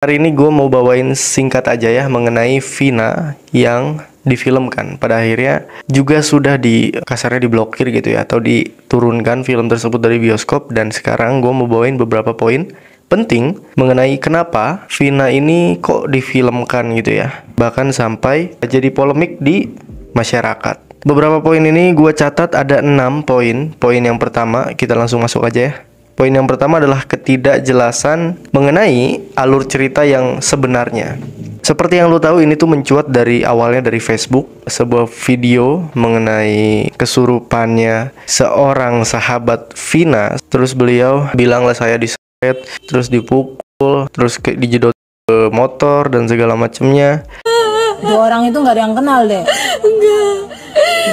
Hari ini gue mau bawain singkat aja ya mengenai Vina yang difilmkan. Pada akhirnya juga sudah kasarnya diblokir gitu ya, atau diturunkan film tersebut dari bioskop. Dan sekarang gue mau bawain beberapa poin penting mengenai kenapa Vina ini kok difilmkan gitu ya, bahkan sampai jadi polemik di masyarakat. Beberapa poin ini gue catat ada 6 poin. Poin yang pertama, kita langsung masuk aja ya. Poin yang pertama adalah ketidakjelasan mengenai alur cerita yang sebenarnya. Seperti yang lo tahu, ini tuh mencuat dari awalnya dari Facebook, sebuah video mengenai kesurupannya seorang sahabat Vina. Terus beliau bilang lah, saya diseret, terus dipukul, terus dijedot ke motor dan segala macamnya. Dua orang itu nggak ada yang kenal deh. Enggak.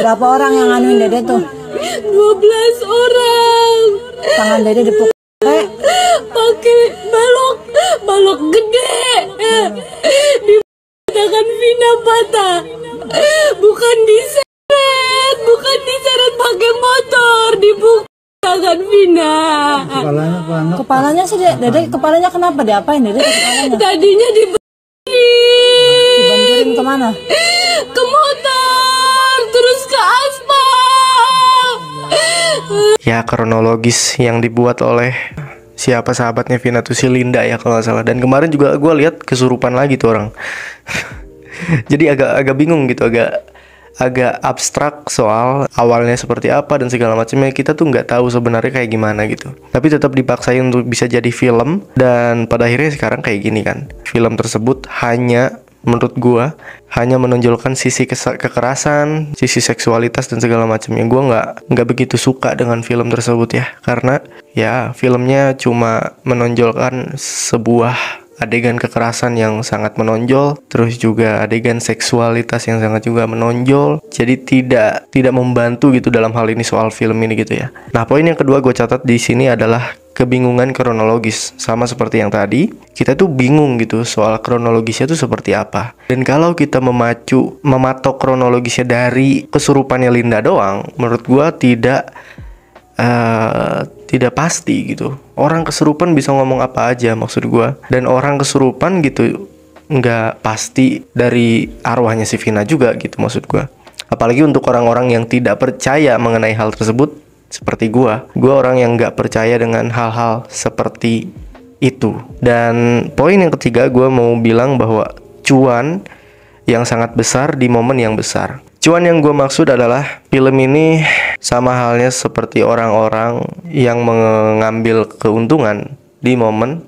Berapa orang yang nganuin Dede tuh? 12 orang. Tangan Dede dipukul Pakai balok gede. Di tangan Vina patah. Bukan diseret pakai motor, dipukul tangan Vina. kepalanya sih Dede, kepalanya kenapa diapain Dede kepalanya? Tadinya Dibanturin kemana? ke motor, terus ke aspal. Ya, kronologis yang dibuat oleh siapa sahabatnya Vina tuh, si Linda ya kalau nggak salah. Dan kemarin juga gue lihat kesurupan lagi tuh orang. Jadi agak bingung gitu, agak abstrak soal awalnya seperti apa dan segala macamnya. Kita tuh nggak tahu sebenarnya kayak gimana gitu, tapi tetap dipaksain untuk bisa jadi film. Dan pada akhirnya sekarang kayak gini kan. Film tersebut menurut gua hanya menonjolkan sisi kekerasan, sisi seksualitas dan segala macamnya. Gua nggak begitu suka dengan film tersebut ya, karena ya filmnya cuma menonjolkan sebuah adegan kekerasan yang sangat menonjol, terus juga adegan seksualitas yang sangat juga menonjol. Jadi tidak membantu gitu dalam hal ini soal film ini gitu ya. Nah, poin yang kedua gue catat di sini adalah kebingungan kronologis. Sama seperti yang tadi, kita tuh bingung gitu soal kronologisnya tuh seperti apa. Dan kalau kita mematok kronologisnya dari kesurupannya Linda doang, menurut gue tidak pasti gitu. Orang kesurupan bisa ngomong apa aja, maksud gue. Dan orang kesurupan gitu nggak pasti dari arwahnya si Vina juga gitu, maksud gue. Apalagi untuk orang-orang yang tidak percaya mengenai hal tersebut, seperti gue orang yang nggak percaya dengan hal-hal seperti itu. Dan poin yang ketiga, gue mau bilang bahwa cuan yang sangat besar di momen yang besar. Cuan yang gue maksud adalah film ini sama halnya seperti orang-orang yang mengambil keuntungan di momen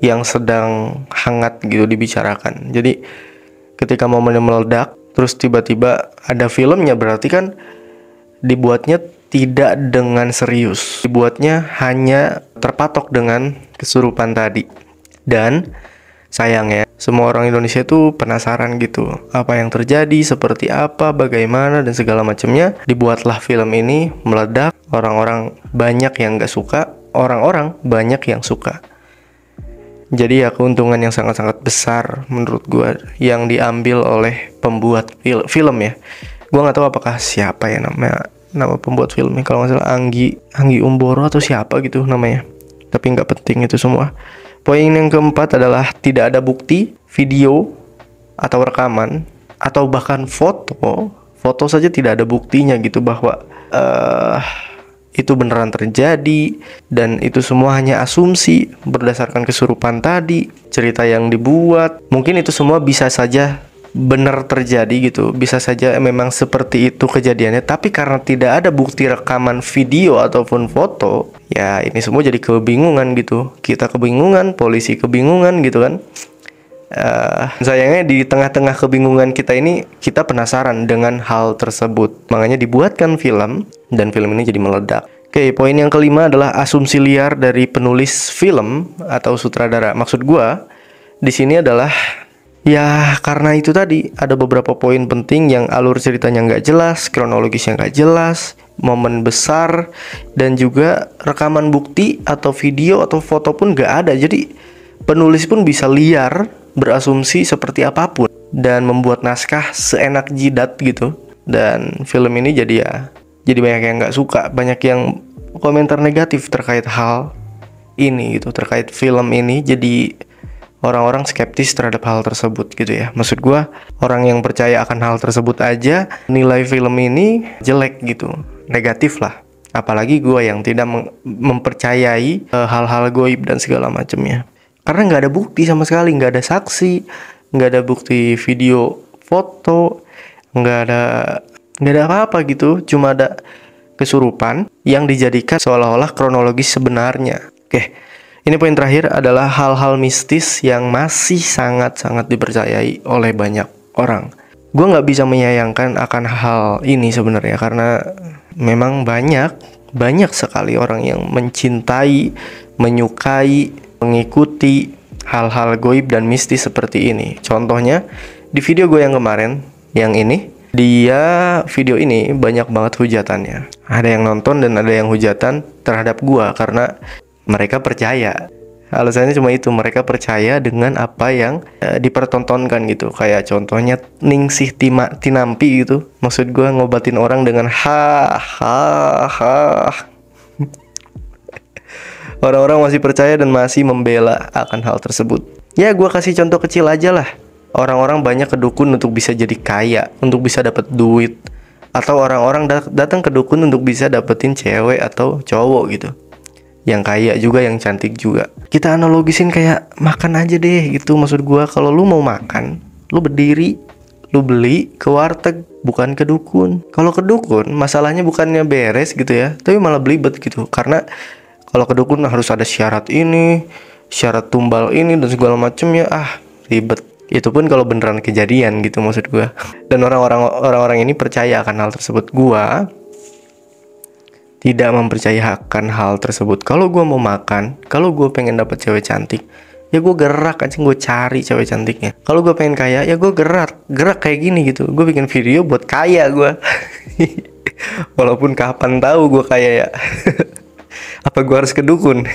yang sedang hangat gitu dibicarakan. Jadi ketika momennya meledak, terus tiba-tiba ada filmnya, berarti kan dibuatnya tidak dengan serius, dibuatnya hanya terpatok dengan kesurupan tadi. Dan sayangnya semua orang Indonesia tuh penasaran gitu, apa yang terjadi, seperti apa, bagaimana dan segala macamnya. Dibuatlah film ini meledak, orang-orang banyak yang gak suka, orang-orang banyak yang suka. Jadi ya keuntungan yang sangat-sangat besar menurut gue yang diambil oleh pembuat film ya. Gue gak tahu apakah siapa ya nama pembuat filmnya, kalau nggak salah Anggi Umboro atau siapa gitu namanya, tapi nggak penting itu semua. Poin yang keempat adalah tidak ada bukti video atau rekaman atau bahkan foto saja tidak ada buktinya gitu bahwa itu beneran terjadi. Dan itu semua hanya asumsi berdasarkan kesurupan tadi, cerita yang dibuat. Mungkin itu semua bisa saja benar terjadi gitu, bisa saja memang seperti itu kejadiannya, tapi karena tidak ada bukti rekaman video ataupun foto, ya ini semua jadi kebingungan gitu. Kita kebingungan, polisi kebingungan gitu kan. Sayangnya di tengah-tengah kebingungan kita ini, kita penasaran dengan hal tersebut, makanya dibuatkan film dan film ini jadi meledak. Oke, poin yang kelima adalah asumsi liar dari penulis film atau sutradara. Maksud gua di sini adalah ya karena itu tadi ada beberapa poin penting yang alur ceritanya nggak jelas, kronologisnya nggak jelas, momen besar, dan juga rekaman bukti atau video atau foto pun nggak ada. Jadi penulis pun bisa liar berasumsi seperti apapun dan membuat naskah seenak jidat gitu. Dan film ini jadi banyak yang nggak suka, banyak yang komentar negatif terkait hal ini gitu, terkait film ini. Jadi orang-orang skeptis terhadap hal tersebut gitu ya. Maksud gue, orang yang percaya akan hal tersebut aja nilai film ini jelek gitu, negatif lah. Apalagi gue yang tidak mempercayai hal-hal goib dan segala macamnya. Karena nggak ada bukti sama sekali, nggak ada saksi, nggak ada bukti video, foto, nggak ada apa-apa gitu. Cuma ada kesurupan yang dijadikan seolah-olah kronologis sebenarnya. Oke. Ini poin terakhir adalah hal-hal mistis yang masih sangat-sangat dipercayai oleh banyak orang. Gue nggak bisa menyayangkan akan hal ini sebenarnya, karena memang banyak sekali orang yang mencintai, menyukai, mengikuti hal-hal goib dan mistis seperti ini. Contohnya di video gue yang kemarin, yang ini, video ini banyak banget hujatannya. Ada yang nonton dan ada yang hujatan terhadap gue karena mereka percaya. Alasannya cuma itu, mereka percaya dengan apa yang dipertontonkan gitu. Kayak contohnya Ningsih Tinampi gitu. Maksud gue ngobatin orang dengan ha. Orang-orang masih percaya dan masih membela akan hal tersebut. Ya gue kasih contoh kecil aja lah. Orang-orang banyak ke dukun untuk bisa jadi kaya, untuk bisa dapat duit. Atau orang-orang datang ke dukun untuk bisa dapetin cewek atau cowok gitu, yang kaya juga, yang cantik juga. Kita analogisin kayak makan aja deh gitu. Maksud gua, kalau lu mau makan, lu berdiri, lu beli ke warteg, bukan ke dukun. Kalau ke dukun, masalahnya bukannya beres gitu ya, tapi malah belibet gitu. Karena kalau ke dukun harus ada syarat ini, syarat tumbal ini dan segala macemnya. Ribet. Itu pun kalau beneran kejadian gitu maksud gua. Dan orang-orang ini percaya akan hal tersebut. Gua tidak mempercayakan hal tersebut. Kalau gue mau makan, kalau gue pengen dapet cewek cantik, ya gue gerak aja, gue cari cewek cantiknya. Kalau gue pengen kaya, ya gue gerak kayak gini gitu. Gue bikin video buat kaya gue. Walaupun kapan tahu gue kaya ya. Apa gue harus ke dukun?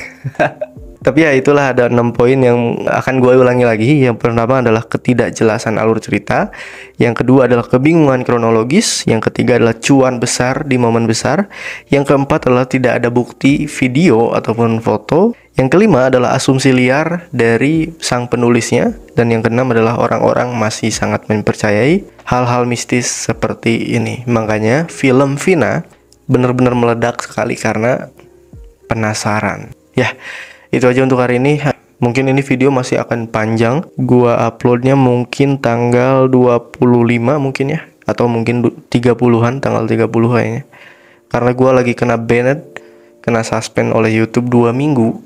Tapi ya itulah, ada 6 poin yang akan gue ulangi lagi. Yang pertama adalah ketidakjelasan alur cerita. Yang kedua adalah kebingungan kronologis. Yang ketiga adalah cuan besar di momen besar. Yang keempat adalah tidak ada bukti video ataupun foto. Yang kelima adalah asumsi liar dari sang penulisnya. Dan yang keenam adalah orang-orang masih sangat mempercayai hal-hal mistis seperti ini. Makanya film Vina benar-benar meledak sekali karena penasaran. Ya, itu aja untuk hari ini. Mungkin ini video masih akan panjang. Gua uploadnya mungkin tanggal 25 mungkin ya. Atau mungkin 30-an, tanggal 30 kayaknya. Karena gua lagi kena banned, kena suspend oleh YouTube 2 minggu.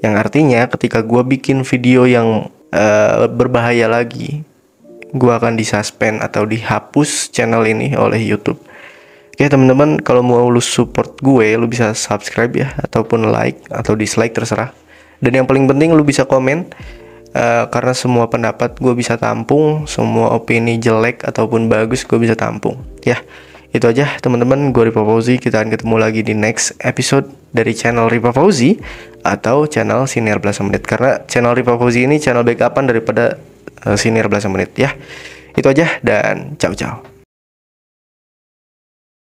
Yang artinya ketika gua bikin video yang berbahaya lagi, gua akan disuspend atau dihapus channel ini oleh YouTube. Oke teman-teman, kalau mau lu support gue, lu bisa subscribe ya, ataupun like atau dislike terserah. Dan yang paling penting lu bisa komen, karena semua pendapat gue bisa tampung, semua opini jelek ataupun bagus gue bisa tampung. Ya, itu aja teman-teman, gue Riva Fauzi. Kita akan ketemu lagi di next episode dari channel Riva Fauzi atau channel Siniar Belasan Menit. Karena channel Riva Fauzi ini channel backupan daripada Siniar Belasan Menit ya. Itu aja dan ciao.